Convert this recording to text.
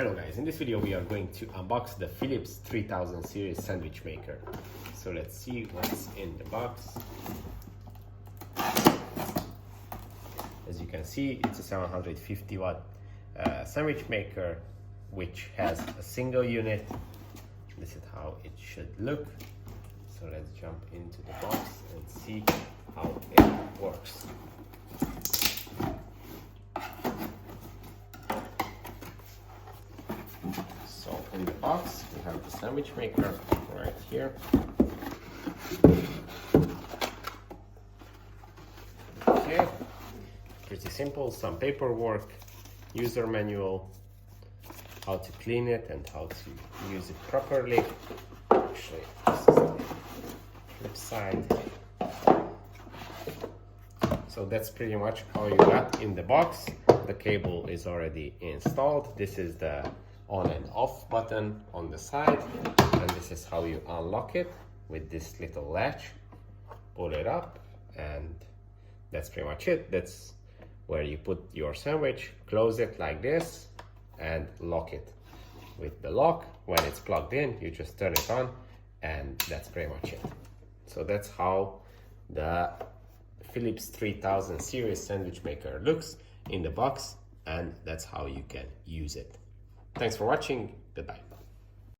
Hello guys, in this video we are going to unbox the Philips 3000 series sandwich maker. So let's see what's in the box. As you can see, it's a 750 watt sandwich maker which has a single unit. This is how it should look. So let's jump into the box and see how it works. So in the box we have the sandwich maker right here. Okay, pretty simple, some paperwork, user manual, how to clean it and how to use it properly. Actually, this is the flip side. So that's pretty much all you got in the box. The cable is already installed. This is the on and off button on the side, and this is how you unlock it with this little latch. Pull it up, and that's pretty much it. That's where you put your sandwich, close it like this, and lock it. With the lock, when it's plugged in, you just turn it on, and that's pretty much it. So that's how the Philips 3000 series sandwich maker looks in the box, and that's how you can use it. Thanks for watching. Goodbye.